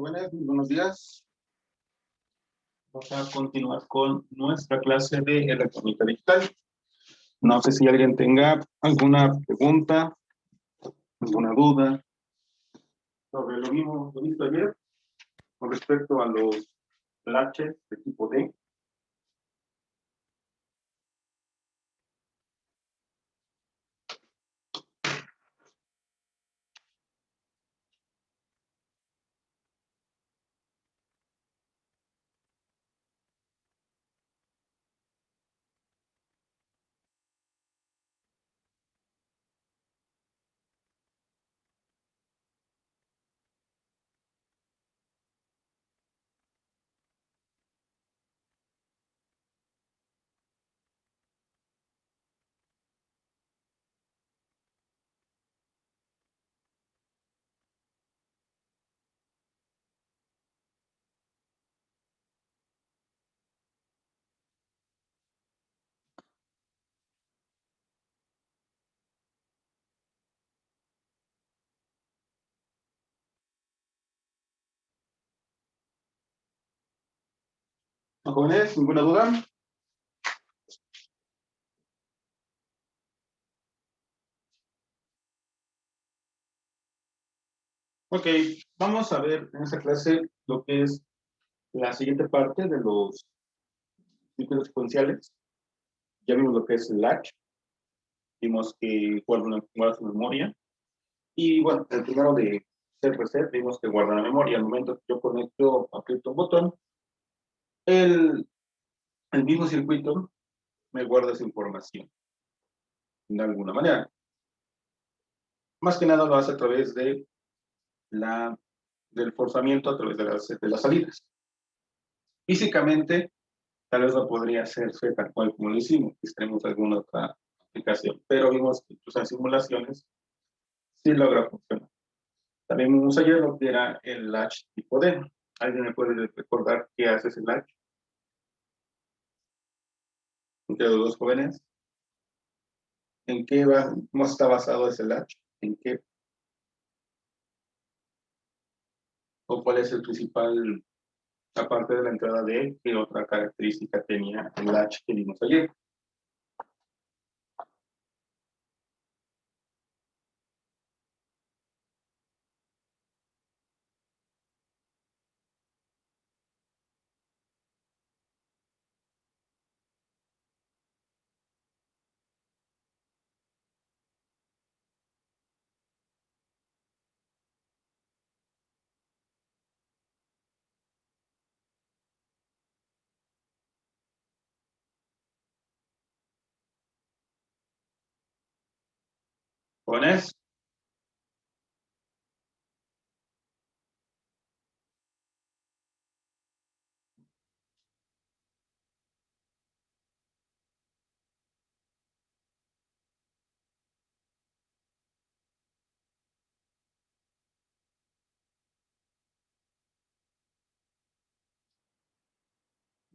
Jóvenes, muy buenos días. Vamos a continuar con nuestra clase de electrónica digital. No sé si alguien tenga alguna pregunta, alguna duda sobre lo mismo que visto ayer con respecto a los latches de tipo D. Jóvenes, ¿ninguna duda? Ok, vamos a ver en esta clase lo que es la siguiente parte de los ciclos secuenciales. Ya vimos lo que es el latch, vimos que guarda su memoria. Y bueno, el primero de set reset, vimos que guarda la memoria. Al momento que yo conecto, aprieto un botón, el mismo circuito me guarda esa información de alguna manera. Más que nada lo hace a través de del forzamiento, a través de las salidas. Físicamente, tal vez no podría hacerse tal cual como lo hicimos, si tenemos alguna otra aplicación, pero vimos que incluso en simulaciones sí logra funcionar. También vimos ayer lo que era el latch tipo D. ¿Alguien me puede recordar qué hace ese latch? Entre los dos jóvenes. ¿En qué va, cómo está basado ese latch? ¿En qué? ¿O cuál es el principal, aparte de la entrada de qué otra característica tenía el latch que vimos ayer? ¿Jóvenes?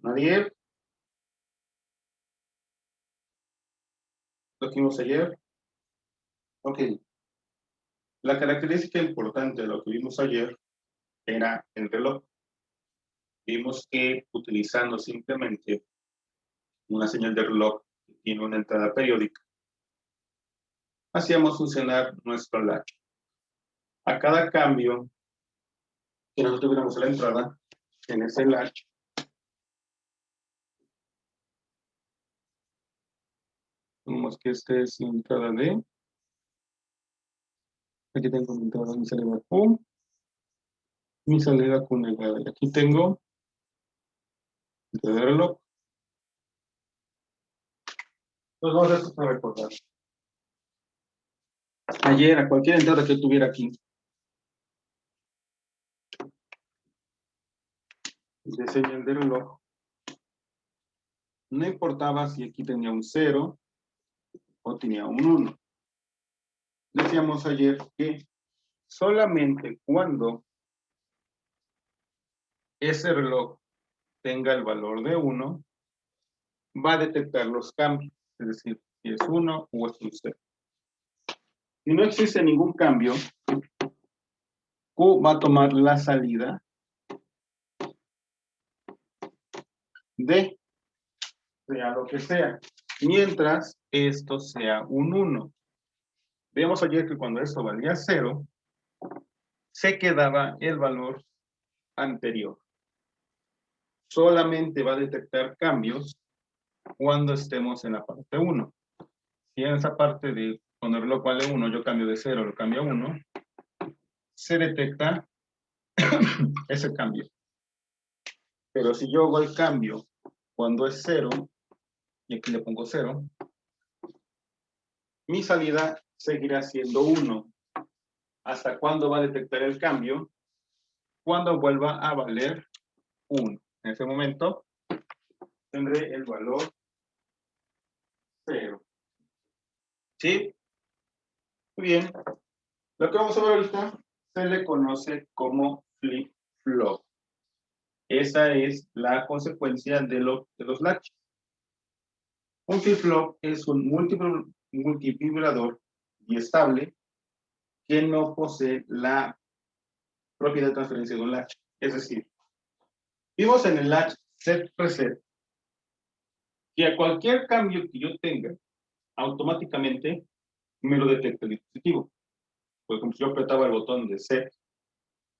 ¿Nadie? ¿Lo que vimos ayer? Ok. La característica importante de lo que vimos ayer era el reloj. Vimos que utilizando simplemente una señal de reloj que tiene una entrada periódica, hacíamos funcionar nuestro latch. A cada cambio que nosotros tuviéramos a la entrada, en ese latch, tenemos que este es la entrada de, aquí tengo mi entrada, mi salida Q, mi salida Q negada. Y aquí tengo entrada de reloj. Entonces vamos a hacer esto para recordar. Ayer, a cualquier entrada que tuviera aquí, de señal de reloj, no importaba si aquí tenía un 0 o tenía un 1. Decíamos ayer que solamente cuando ese reloj tenga el valor de 1, va a detectar los cambios, es decir, si es 1 o es un 0. Si no existe ningún cambio, Q va a tomar la salida D, sea lo que sea, mientras esto sea un 1. Vemos ayer que cuando esto valía 0, se quedaba el valor anterior. Solamente va a detectar cambios cuando estemos en la parte 1. Si en esa parte de cuando el reloj vale 1, yo cambio de 0, lo cambio a 1, se detecta ese cambio. Pero si yo hago el cambio cuando es 0, y aquí le pongo 0, mi salida seguirá siendo 1. ¿Hasta cuándo va a detectar el cambio? Cuando vuelva a valer 1. En ese momento tendré el valor 0. ¿Sí? Muy bien. Lo que vamos a ver ahorita se le conoce como flip-flop. Esa es la consecuencia de los latches. Un flip-flop es un multivibrador biestable que no posee la propiedad de transferencia de un latch. Es decir, vimos en el latch set reset que a cualquier cambio que yo tenga, automáticamente me lo detecta el dispositivo. Por ejemplo, si yo apretaba el botón de set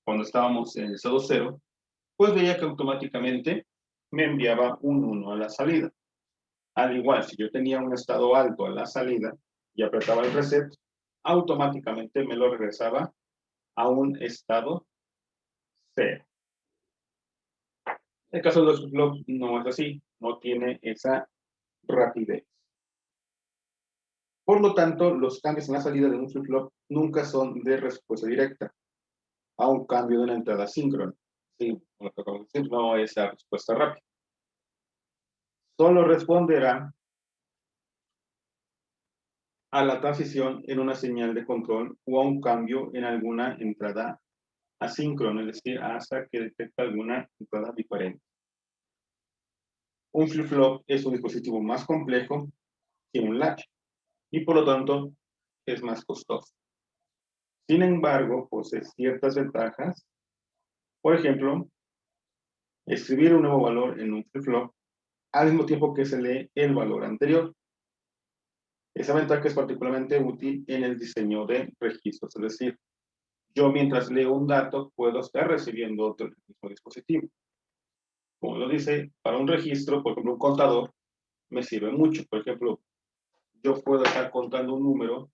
cuando estábamos en el estado 0, pues veía que automáticamente me enviaba un 1 a la salida. Al igual, si yo tenía un estado alto a la salida y apretaba el reset, automáticamente me lo regresaba a un estado 0. En el caso de los flip-flops no es así, no tiene esa rapidez. Por lo tanto, los cambios en la salida de un flip-flop nunca son de respuesta directa a un cambio de una entrada síncrona. Sí, como acabamos de decir, no es la respuesta rápida. Solo responderá a la transición en una señal de control o a un cambio en alguna entrada asíncrona, es decir, hasta que detecta alguna entrada diferente. Un flip-flop es un dispositivo más complejo que un latch y por lo tanto es más costoso. Sin embargo, posee ciertas ventajas. Por ejemplo, escribir un nuevo valor en un flip-flop al mismo tiempo que se lee el valor anterior. Esa ventaja es particularmente útil en el diseño de registros, es decir, yo mientras leo un dato puedo estar recibiendo otro mismo dispositivo. Como lo dice, para un registro, por ejemplo, un contador, me sirve mucho. Por ejemplo, yo puedo estar contando un número,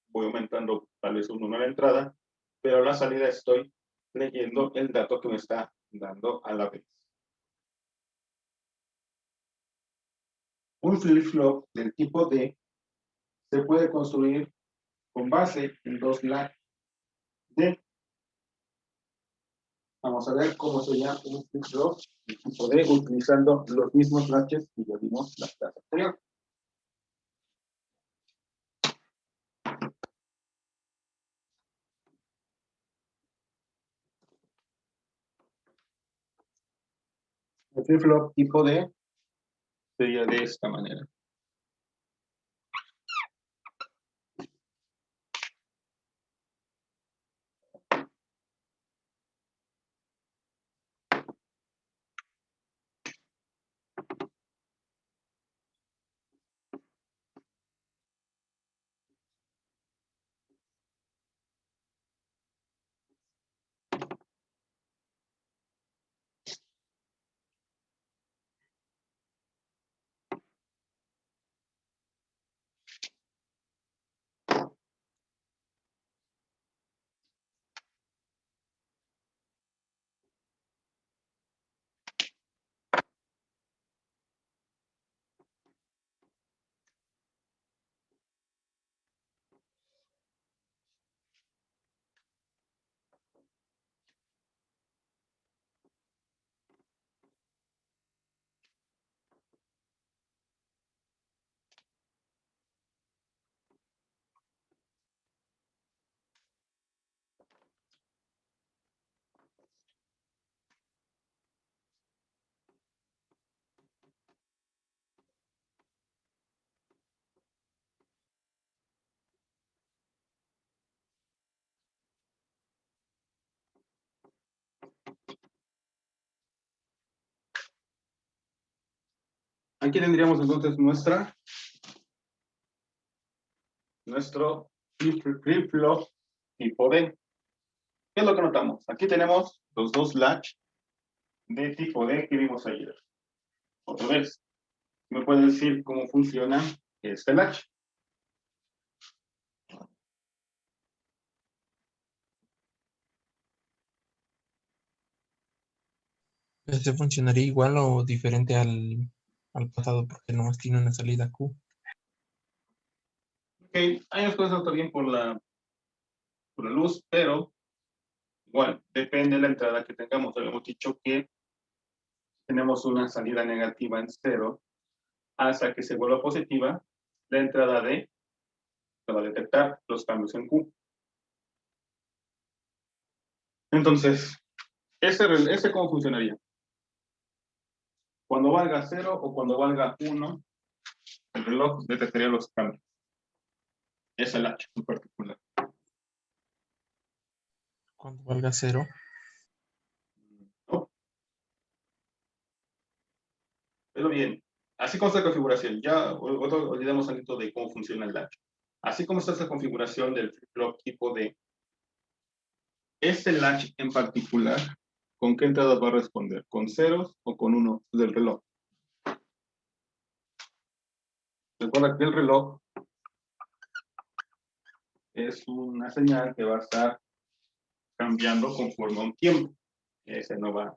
voy aumentando tal vez un número a la entrada, pero a la salida estoy leyendo el dato que me está dando a la vez. Un flip-flop del tipo D se puede construir con base en dos latches D. Vamos a ver cómo sería un flip-flop del tipo D utilizando los mismos latches que ya vimos la clase anterior. El flip-flop tipo D sería de esta manera. Aquí tendríamos entonces nuestro flip-flop tipo D. ¿Qué es lo que notamos? Aquí tenemos los dos latch de tipo D que vimos ayer. Otra vez, ¿me puede decir cómo funciona este latch? Este funcionaría igual o diferente al pasado porque nomás tiene una salida Q. Ok, hay unas cosas bien por la luz, pero igual, depende de la entrada que tengamos. Habíamos dicho que tenemos una salida negativa en 0 hasta que se vuelva positiva, la entrada D va a detectar los cambios en Q. Entonces, ¿ese cómo funcionaría? Cuando valga 0 o cuando valga 1, el reloj detectaría los cambios. Es el H en particular. Cuando valga 0. ¿No? Pero bien, así como está la configuración, ya olvidamos algo de cómo funciona el latch. Así como está esta configuración del flip-flop tipo D, este latch en particular, ¿con qué entradas va a responder? ¿Con ceros o con uno del reloj? Recuerda que el reloj es una señal que va a estar cambiando conforme a un tiempo. Ese no va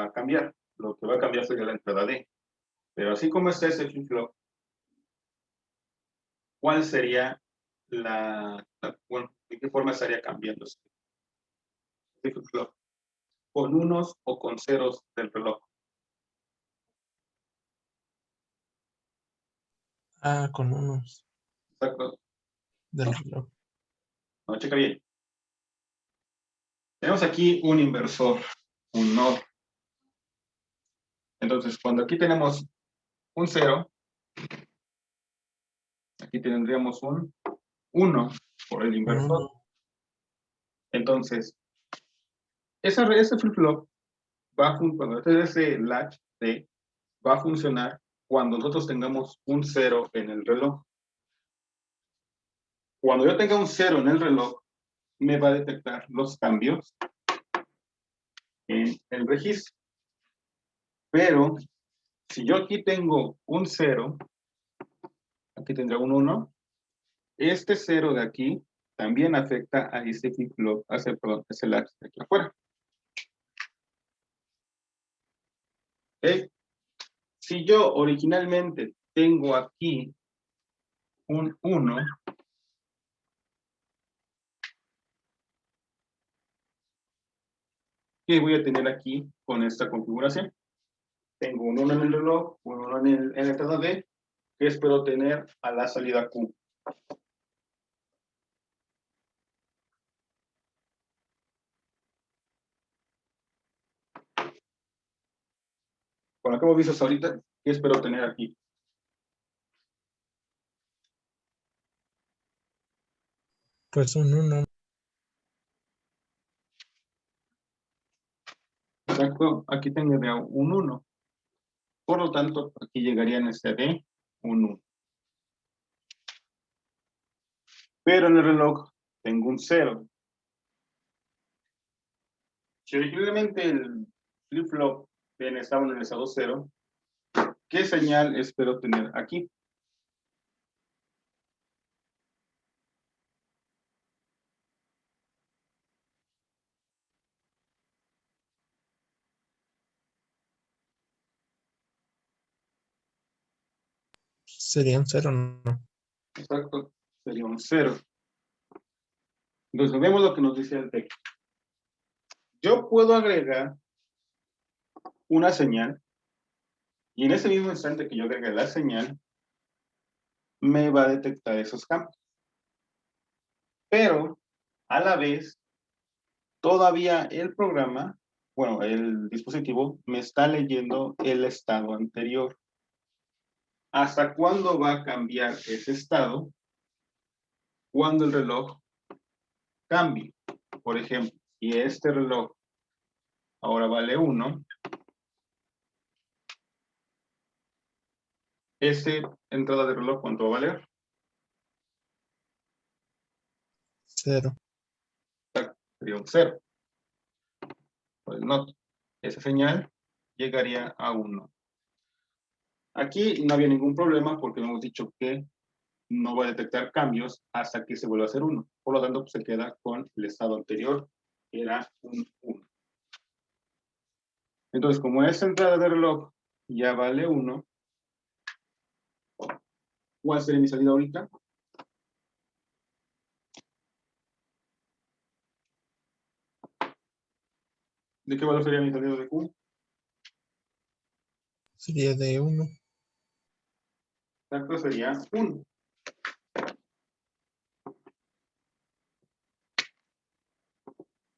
a cambiar. Lo que va a cambiar sería la entrada D. Pero así como está ese flip-flop, ¿cuál sería bueno, de qué forma estaría cambiando este flip-flop? ¿Con unos o con ceros del reloj? Ah, con unos Exacto. del reloj. No, checa bien. Tenemos aquí un inversor, un NOR. Entonces, cuando aquí tenemos un 0, aquí tendríamos un 1 por el inversor. Entonces, ese flip-flop cuando ese latch D va a funcionar cuando nosotros tengamos un 0 en el reloj. Cuando yo tenga un 0 en el reloj, me va a detectar los cambios en el registro. Pero si yo aquí tengo un 0, aquí tendrá un 1, este 0 de aquí también afecta a ese flip-flop, ese latch de aquí afuera. ¿Okay? Si yo originalmente tengo aquí un 1, ¿qué voy a tener aquí con esta configuración? Tengo un 1 en el reloj, un 1 en la entrada D, que espero tener a la salida Q. Con lo que hemos visto hasta ahorita, ¿qué espero tener aquí? Pues un 1. Exacto, aquí tendría un 1. Por lo tanto, aquí llegaría en este D un 1. Pero en el reloj tengo un 0. Si originalmente el flip-flop estaba en el estado 0, ¿qué señal espero tener aquí? Sería un 0, ¿no? Exacto, sería un 0. Entonces, vemos lo que nos dice el texto. Yo puedo agregar una señal y en ese mismo instante que yo agregue la señal, me va a detectar esos campos. Pero, a la vez, todavía el programa, bueno, el dispositivo, me está leyendo el estado anterior. ¿Hasta cuándo va a cambiar ese estado? Cuando el reloj cambie. Por ejemplo, si este reloj ahora vale 1, Ese entrada de reloj, ¿cuánto va a valer? 0. Sería un 0. Pues no. Esa señal llegaría a 1. Aquí no había ningún problema porque hemos dicho que no va a detectar cambios hasta que se vuelva a hacer 1. Por lo tanto, pues, se queda con el estado anterior, que era un 1. Entonces, como esa entrada de reloj ya vale 1, ¿cuál sería mi salida ahorita? ¿De qué valor sería mi salida de Q? Sería de 1. Exacto, sería 1.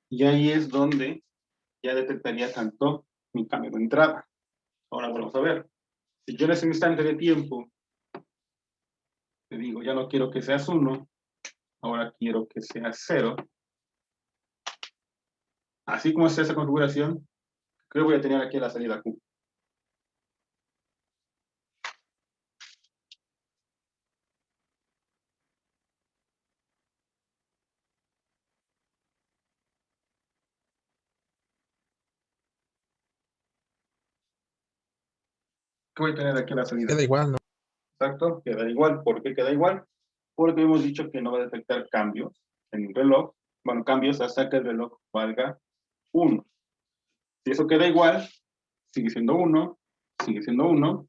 Y ahí es donde ya detectaría tanto mi cambio de entrada. Ahora vamos a ver. Si yo en ese instante de tiempo te digo, ya no quiero que seas 1, ahora quiero que seas 0. Así como está esa configuración, creo que voy a tener aquí la salida Q. ¿Qué voy a tener aquí la salida? Queda igual, ¿no? Exacto, queda igual. ¿Por qué queda igual? Porque hemos dicho que no va a detectar cambios en el reloj. Bueno, cambios hasta que el reloj valga 1. Si eso queda igual, sigue siendo 1, sigue siendo 1,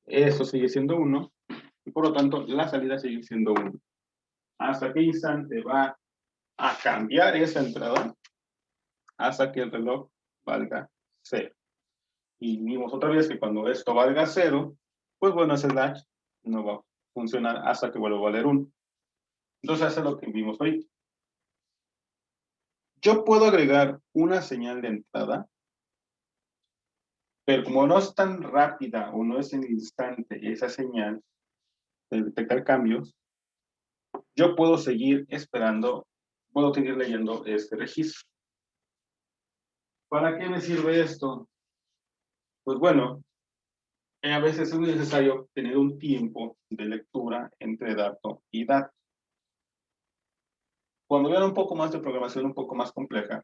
eso sigue siendo 1, y por lo tanto la salida sigue siendo 1. ¿Hasta qué instante va a cambiar esa entrada? Hasta que el reloj valga 0. Y vimos otra vez que cuando esto valga 0, pues bueno, ese latch no va a funcionar hasta que vuelva a valer 1. Entonces, eso es lo que vimos hoy. Yo puedo agregar una señal de entrada, pero como no es tan rápida o no es en el instante esa señal de detectar cambios, yo puedo seguir esperando, puedo seguir leyendo este registro. ¿Para qué me sirve esto? Pues bueno, a veces es necesario tener un tiempo de lectura entre dato y dato. Cuando vean un poco más de programación un poco más compleja,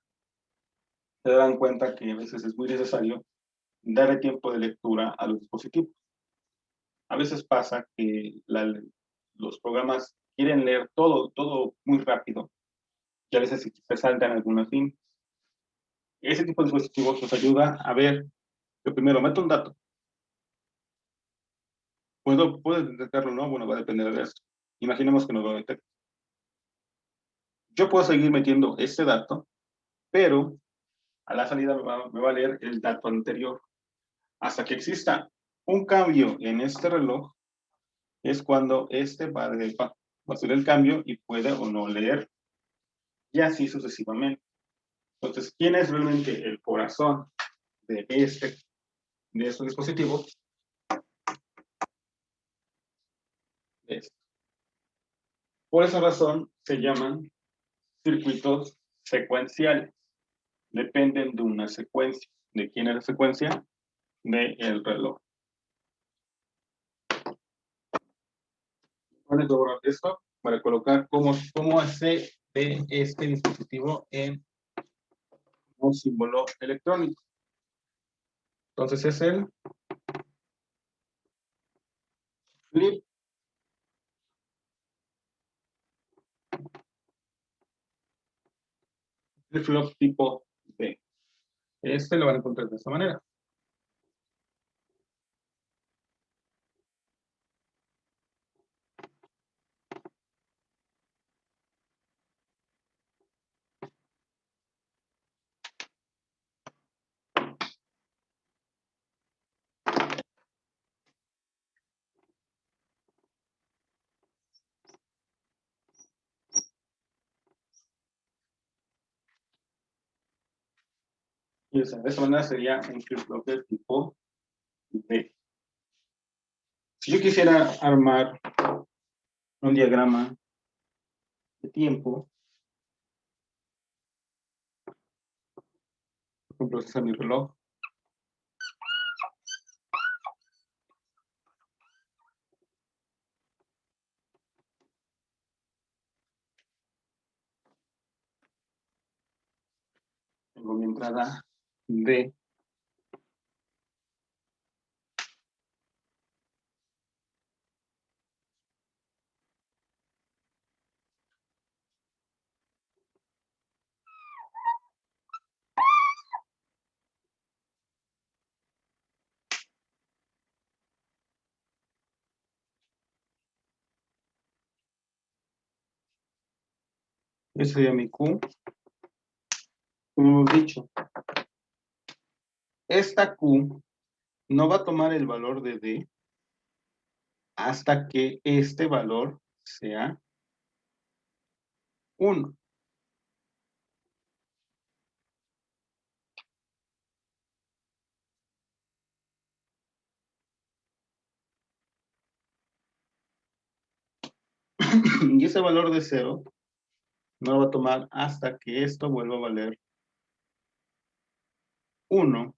se darán cuenta que a veces es muy necesario darle tiempo de lectura a los dispositivos. A veces pasa que los programas quieren leer todo muy rápido y a veces se saltan algunas líneas. Ese tipo de dispositivos nos ayuda a ver que primero meto un dato. ¿Puedo detectarlo o no? Bueno, va a depender de esto. Imaginemos que no lo detecto. Yo puedo seguir metiendo este dato, pero a la salida me va a leer el dato anterior. Hasta que exista un cambio en este reloj, es cuando este va a hacer el cambio y puede o no leer. Y así sucesivamente. Entonces, ¿quién es realmente el corazón de estos dispositivos? Esto. Por esa razón se llaman circuitos secuenciales. Dependen de una secuencia. ¿De quién es la secuencia? Del reloj. Voy a borrar esto para colocar cómo se ve este dispositivo en un símbolo electrónico. Entonces es el flip flop tipo D. Este lo van a encontrar de esta manera. Y de esta manera sería un flip-flop de tipo D. Si yo quisiera armar un diagrama de tiempo, por ejemplo, este es mi reloj. Tengo mi entrada D. Ese sería mi Q. Como hemos dicho, esta Q no va a tomar el valor de D hasta que este valor sea 1. Y ese valor de 0 no lo va a tomar hasta que esto vuelva a valer 1,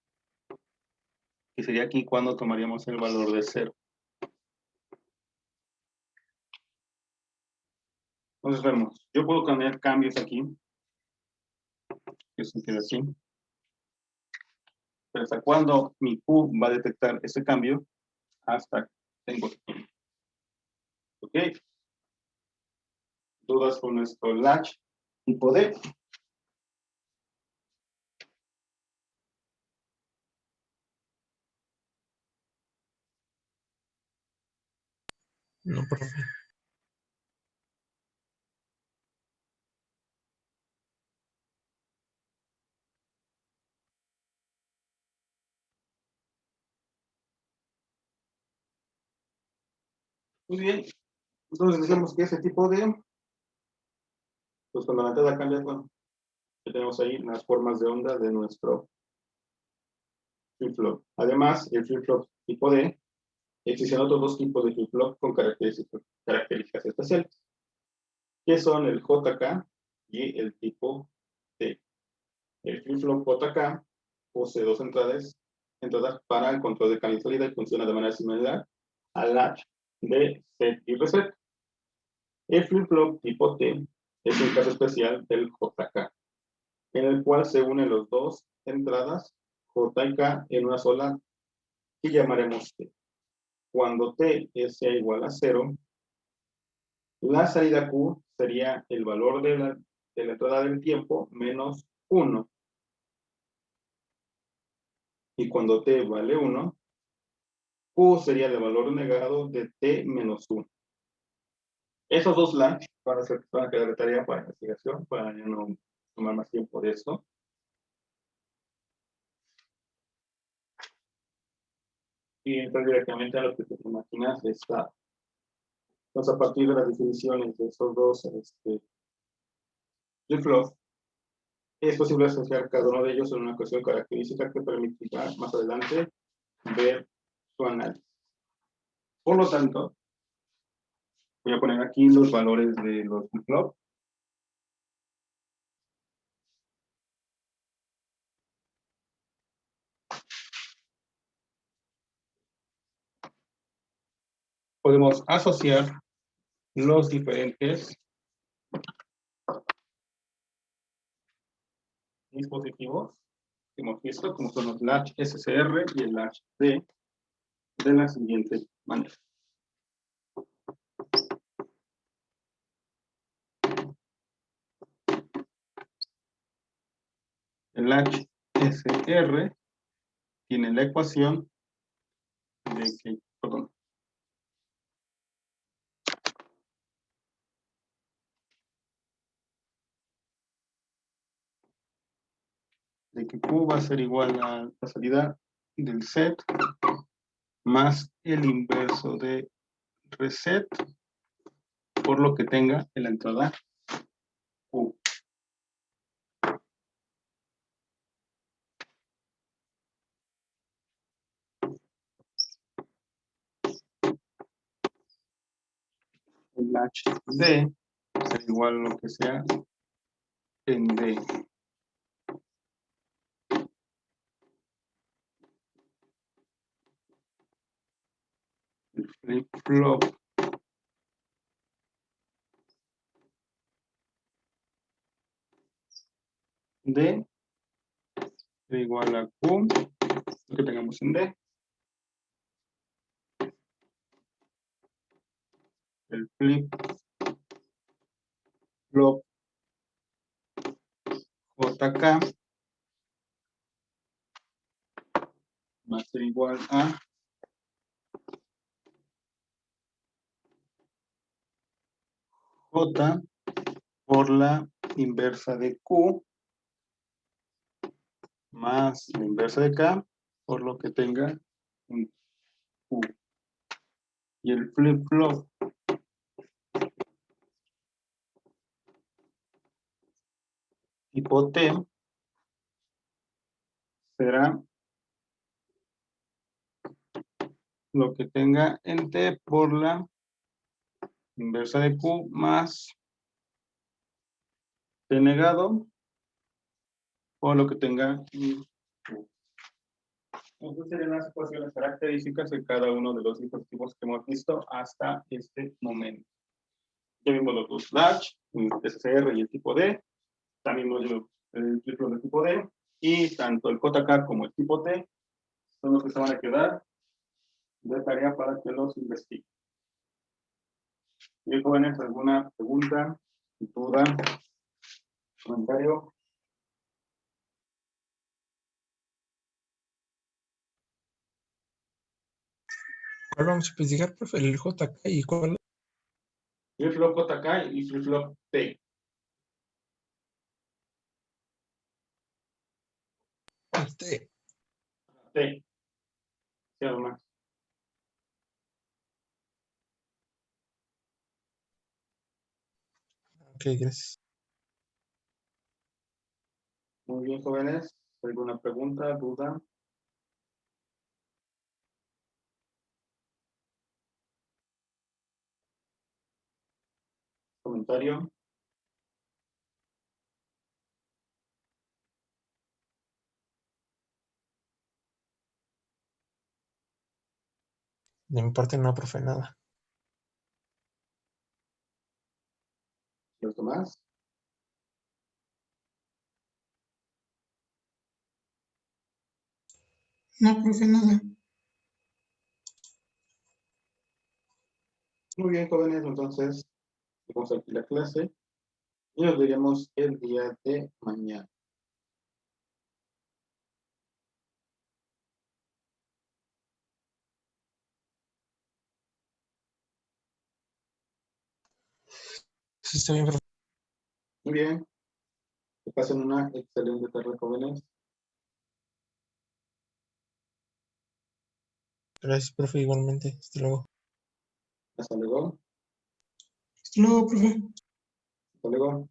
que sería aquí cuando tomaríamos el valor de 0. Entonces vemos, yo puedo cambiar cambios aquí, que se quede así, pero hasta cuando mi Q va a detectar ese cambio, hasta tengo aquí. ¿Ok? ¿Dudas con nuestro latch tipo D? No, profe. Muy bien. Entonces decimos que ese tipo de, pues cuando la entrada cambia, bueno, que tenemos ahí las formas de onda de nuestro flip-flop. Además, el flip-flop tipo D, existen otros dos tipos de flip-flop con características especiales, que son el JK y el tipo D. El flip-flop JK posee dos entradas para el control de cambio y salida y funciona de manera similar al latch de set y reset. El flip-flop tipo T es un caso especial del JK, en el cual se unen las dos entradas J y K en una sola que llamaremos T. Cuando T sea igual a 0, la salida Q sería el valor de la entrada del tiempo menos 1. Y cuando T vale 1, Q sería el valor negado de T menos 1. Esos dos latch van a quedar de tarea para investigación, para no tomar más tiempo de esto. Y entrar directamente a lo que te imaginas está. Entonces, a partir de las definiciones de esos dos flip-flops, es posible asociar cada uno de ellos en una ecuación característica que permitirá más adelante ver su análisis. Por lo tanto, voy a poner aquí los valores de los flip-flops. Podemos asociar los diferentes dispositivos que hemos visto, como son los latch SCR y el latch D, de la siguiente manera. El latch SR tiene la ecuación de que, perdón, de que Q va a ser igual a la salida del set más el inverso de reset por lo que tenga en la entrada Q. El latch D será igual a lo que sea en D. El flip-flop D igual a Q, lo que tengamos en D. El flip flop JK va a ser igual a J por la inversa de Q más la inversa de K por lo que tenga un Q. Y el flip-flop tipo T será lo que tenga en T por la inversa de Q más T negado por lo que tenga en Q. Estas serían las ecuaciones características de cada uno de los dispositivos que hemos visto hasta este momento. Ya vimos los dos latch, el SCR y el tipo D. También vimos el flip-flop de tipo D. Y tanto el JK como el tipo T son los que se van a quedar de tarea para que los investiguen. Bien, jóvenes, ¿alguna pregunta, duda, comentario? ¿Cuál vamos a investigar, profe? ¿El JK y cuál? Flip-flop JK y flip-flop T. T. T. ¿Sí, algo más? Ok, gracias. Muy bien, jóvenes. ¿Alguna pregunta, duda? ¿Comentario? De mi parte no, profe, nada. ¿Los demás? No, profe, nada. Muy bien, jóvenes. Entonces, dejamos aquí la clase y nos veremos el día de mañana. Sí, está bien, profe. Muy bien. Que pasen una excelente tarde, jóvenes. Gracias, profe, igualmente. Hasta luego. Hasta luego. Hasta luego, profe. Hasta luego.